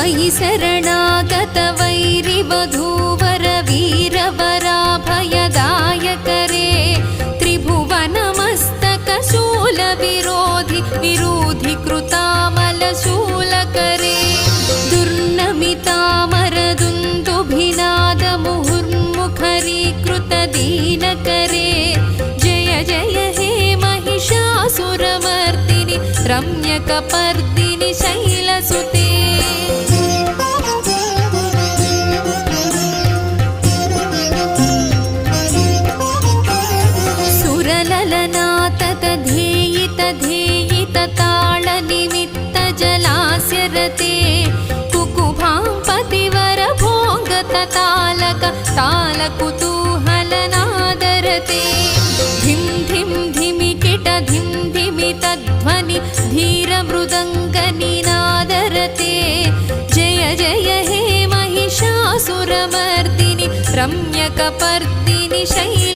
मयि शरणागत वैरिवधूवर वीरवराभयदायकरे त्रिभुवनमस्तकशूलविरोधि विरोधिकृतामलशूलकरे दुर्नमितामरदुन्दुभिनादमुहुर्मुखरीकृतदीनकरे जय जय हे महिषासुरमर्दिनि रम्यकपर्दिनि शैलसुते तालनिमित्तजलास्यरते कुकुभां पतिवरभोगततालक तालकुतूहलनादरते धिं धिं धिमिकिट धिं धिमि तध्वनि धीरमृदङ्गनिनादरते जय जय हे महिषासुरमर्दिनि रम्यकपर्दिनि शैल